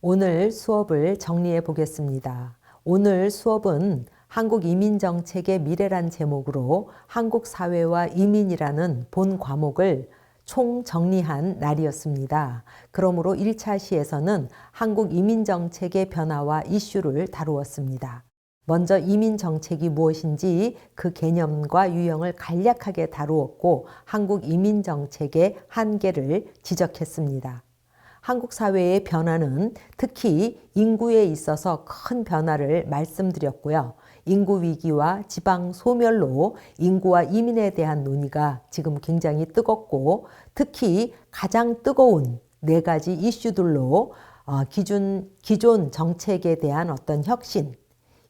오늘 수업을 정리해 보겠습니다. 오늘 수업은 한국 이민정책의 미래란 제목으로 한국 사회와 이민이라는 본 과목을 총정리한 날이었습니다. 그러므로 1차 시에서는 한국 이민정책의 변화와 이슈를 다루었습니다. 먼저 이민정책이 무엇인지 그 개념과 유형을 간략하게 다루었고 한국 이민정책의 한계를 지적했습니다. 한국 사회의 변화는 특히 인구에 있어서 큰 변화를 말씀드렸고요. 인구 위기와 지방 소멸로 인구와 이민에 대한 논의가 지금 굉장히 뜨겁고 특히 가장 뜨거운 4가지 이슈들로 기존 정책에 대한 어떤 혁신,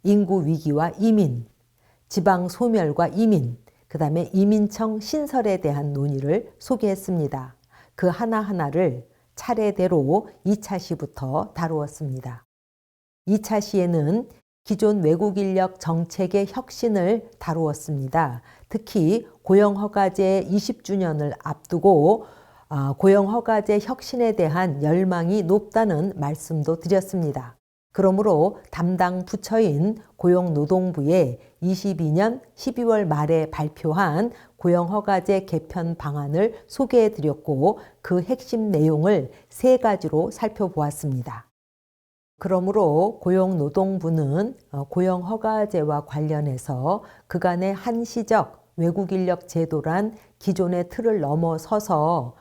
인구 위기와 이민, 지방 소멸과 이민, 그 다음에 이민청 신설에 대한 논의를 소개했습니다. 그 하나하나를 차례대로 2차 시부터 다루었습니다. 2차 시에는 기존 외국 인력 정책의 혁신을 다루었습니다. 특히 고용허가제 20주년을 앞두고 고용허가제 혁신에 대한 열망이 높다는 말씀도 드렸습니다. 그러므로 담당 부처인 고용노동부에 22년 12월 말에 발표한 고용허가제 개편 방안을 소개해 드렸고 그 핵심 내용을 3가지로 살펴보았습니다. 그러므로 고용노동부는 고용허가제와 관련해서 그간의 한시적 외국인력 제도란 기존의 틀을 넘어서서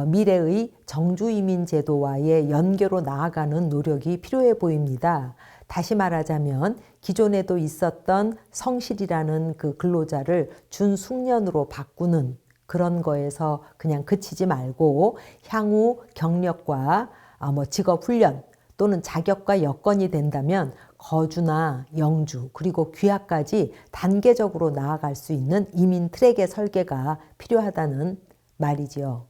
미래의 정주이민 제도와의 연계로 나아가는 노력이 필요해 보입니다. 다시 말하자면 기존에도 있었던 성실이라는 그 근로자를 준숙련으로 바꾸는 그런 거에서 그냥 그치지 말고 향후 경력과 직업훈련 또는 자격과 여건이 된다면 거주나 영주 그리고 귀화까지 단계적으로 나아갈 수 있는 이민 트랙의 설계가 필요하다는 말이지요.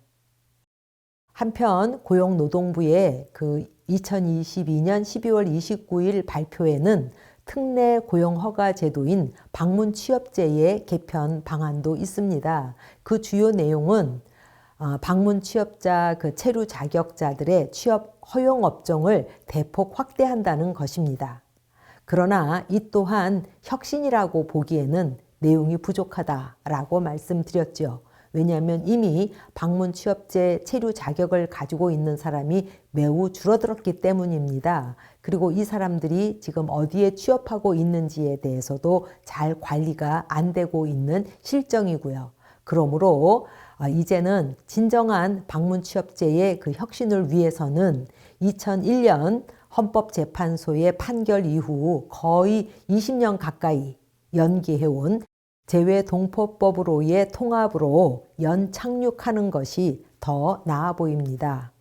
한편 고용노동부의 그 2022년 12월 29일 발표에는 특례 고용허가 제도인 방문취업제의 개편 방안도 있습니다. 그 주요 내용은 방문취업자 그 체류 자격자들의 취업 허용 업종을 대폭 확대한다는 것입니다. 그러나 이 또한 혁신이라고 보기에는 내용이 부족하다라고 말씀드렸죠. 왜냐하면 이미 방문 취업제 체류 자격을 가지고 있는 사람이 매우 줄어들었기 때문입니다. 그리고 이 사람들이 지금 어디에 취업하고 있는지에 대해서도 잘 관리가 안 되고 있는 실정이고요. 그러므로 이제는 진정한 방문 취업제의 그 혁신을 위해서는 2001년 헌법재판소의 판결 이후 거의 20년 가까이 연기해온 재외동포법으로의 통합으로 연착륙하는 것이 더 나아 보입니다.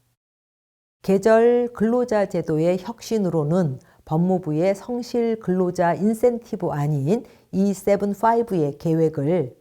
계절 근로자 제도의 혁신으로는 법무부의 성실 근로자 인센티브 아닌 E75의 계획을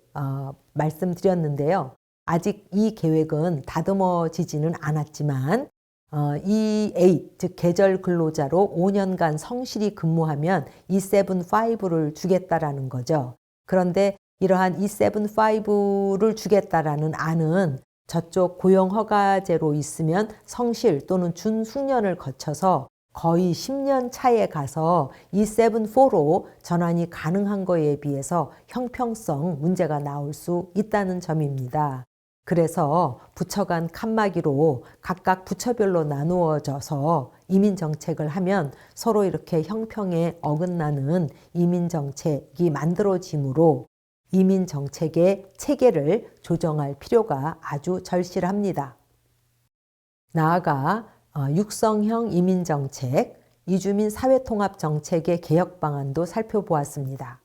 말씀드렸는데요. 아직 이 계획은 다듬어지지는 않았지만 E8, 즉 계절 근로자로 5년간 성실히 근무하면 E75를 주겠다라는 거죠. 그런데 이러한 E75를 주겠다라는 안은 저쪽 고용허가제로 있으면 성실 또는 준숙련을 거쳐서 거의 10년 차에 가서 E74로 전환이 가능한 거에 비해서 형평성 문제가 나올 수 있다는 점입니다. 그래서 부처 간 칸막이로 각각 부처별로 나누어져서 이민정책을 하면 서로 이렇게 형평에 어긋나는 이민정책이 만들어지므로 이민정책의 체계를 조정할 필요가 아주 절실합니다. 나아가 육성형 이민정책, 이주민 사회통합정책의 개혁 방안도 살펴보았습니다.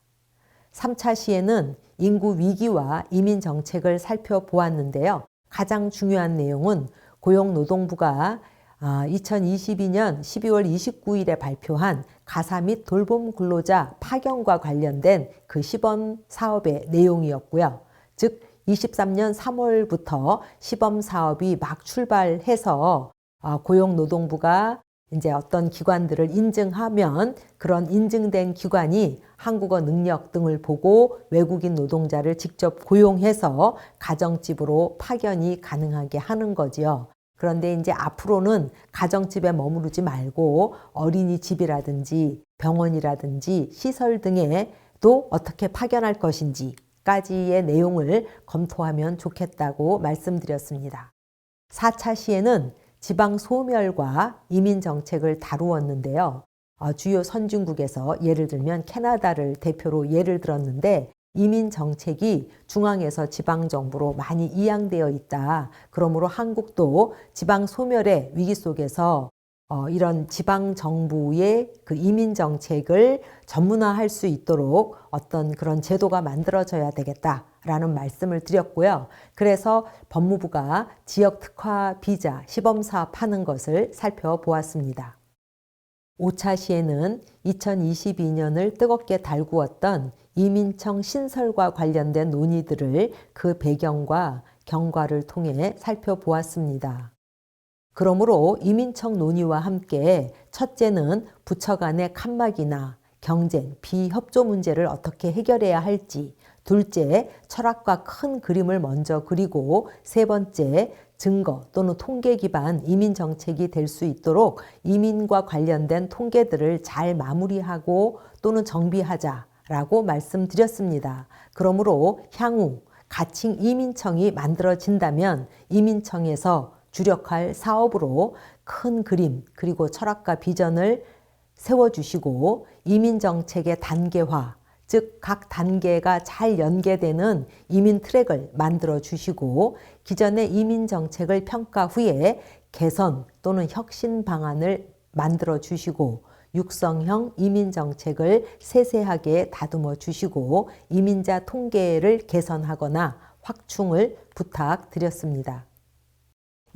3차 시에는 인구 위기와 이민 정책을 살펴보았는데요. 가장 중요한 내용은 고용노동부가 2022년 12월 29일에 발표한 가사 및 돌봄 근로자 파견과 관련된 그 시범 사업의 내용이었고요. 즉 23년 3월부터 시범 사업이 막 출발해서 고용노동부가 이제 어떤 기관들을 인증하면 그런 인증된 기관이 한국어 능력 등을 보고 외국인 노동자를 직접 고용해서 가정집으로 파견이 가능하게 하는 거지요. 그런데 이제 앞으로는 가정집에 머무르지 말고 어린이집이라든지 병원이라든지 시설 등에 또 어떻게 파견할 것인지까지의 내용을 검토하면 좋겠다고 말씀드렸습니다. 4차 시에는 지방 소멸과 이민 정책을 다루었는데요. 주요 선진국에서 예를 들면 캐나다를 대표로 예를 들었는데 이민 정책이 중앙에서 지방 정부로 많이 이양되어 있다. 그러므로 한국도 지방 소멸의 위기 속에서 이런 지방 정부의 그 이민 정책을 전문화할 수 있도록 어떤 그런 제도가 만들어져야 되겠다라는 말씀을 드렸고요. 그래서 법무부가 지역 특화 비자 시범 사업하는 것을 살펴보았습니다. 5차 시에는 2022년을 뜨겁게 달구었던 이민청 신설과 관련된 논의들을 그 배경과 경과를 통해 살펴보았습니다. 그러므로 이민청 논의와 함께 첫째는 부처 간의 칸막이나 경쟁, 비협조 문제를 어떻게 해결해야 할지, 둘째, 철학과 큰 그림을 먼저 그리고 세 번째, 증거 또는 통계 기반 이민 정책이 될 수 있도록 이민과 관련된 통계들을 잘 마무리하고 또는 정비하자라고 말씀드렸습니다. 그러므로 향후 가칭 이민청이 만들어진다면 이민청에서 주력할 사업으로 큰 그림 그리고 철학과 비전을 세워주시고 이민정책의 단계화, 즉 각 단계가 잘 연계되는 이민 트랙을 만들어 주시고 기존의 이민정책을 평가 후에 개선 또는 혁신 방안을 만들어 주시고 육성형 이민정책을 세세하게 다듬어 주시고 이민자 통계를 개선하거나 확충을 부탁드렸습니다.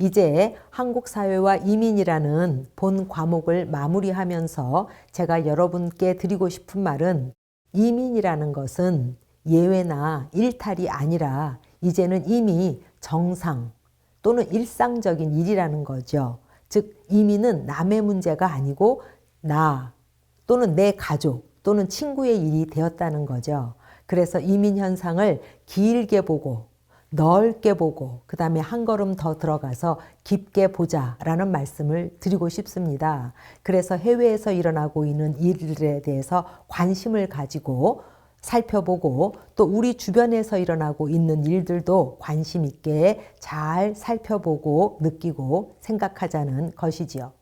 이제 한국 사회와 이민이라는 본 과목을 마무리하면서 제가 여러분께 드리고 싶은 말은 이민이라는 것은 예외나 일탈이 아니라 이제는 이미 정상 또는 일상적인 일이라는 거죠. 즉 이민은 남의 문제가 아니고 나 또는 내 가족 또는 친구의 일이 되었다는 거죠. 그래서 이민 현상을 길게 보고 넓게 보고 그 다음에 한 걸음 더 들어가서 깊게 보자라는 말씀을 드리고 싶습니다. 그래서 해외에서 일어나고 있는 일들에 대해서 관심을 가지고 살펴보고 또 우리 주변에서 일어나고 있는 일들도 관심 있게 잘 살펴보고 느끼고 생각하자는 것이지요.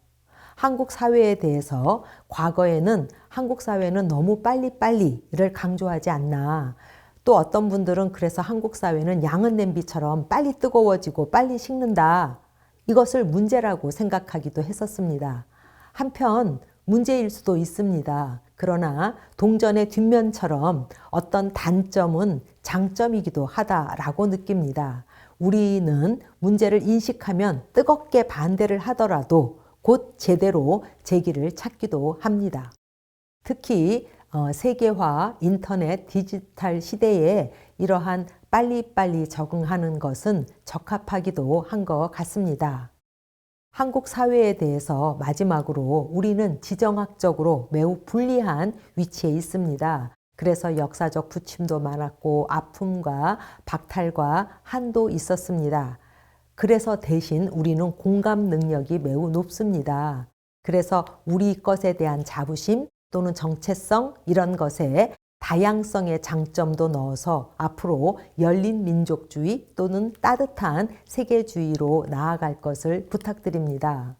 한국 사회에 대해서 과거에는 한국 사회는 너무 빨리빨리를 강조하지 않나. 또 어떤 분들은 그래서 한국 사회는 양은 냄비처럼 빨리 뜨거워지고 빨리 식는다. 이것을 문제라고 생각하기도 했었습니다. 한편 문제일 수도 있습니다. 그러나 동전의 뒷면처럼 어떤 단점은 장점이기도 하다라고 느낍니다. 우리는 문제를 인식하면 뜨겁게 반대를 하더라도 곧 제대로 제기를 찾기도 합니다. 특히 세계화, 인터넷, 디지털 시대에 이러한 빨리빨리 적응하는 것은 적합하기도 한 것 같습니다. 한국 사회에 대해서 마지막으로 우리는 지정학적으로 매우 불리한 위치에 있습니다. 그래서 역사적 부침도 많았고 아픔과 박탈과 한도 있었습니다. 그래서 대신 우리는 공감 능력이 매우 높습니다. 그래서 우리 것에 대한 자부심 또는 정체성 이런 것에 다양성의 장점도 넣어서 앞으로 열린 민족주의 또는 따뜻한 세계주의로 나아갈 것을 부탁드립니다.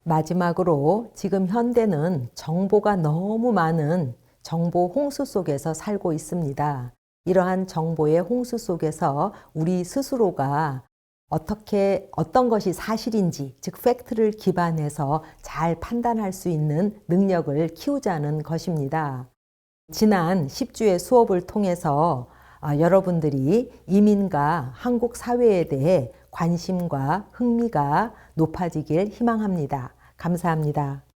마지막으로 지금 현대는 정보가 너무 많은 정보 홍수 속에서 살고 있습니다. 이러한 정보의 홍수 속에서 우리 스스로가 어떤 것이 사실인지, 즉 팩트를 기반해서 잘 판단할 수 있는 능력을 키우자는 것입니다. 지난 10주의 수업을 통해서 여러분들이 이민과 한국 사회에 대해 관심과 흥미가 높아지길 희망합니다. 감사합니다.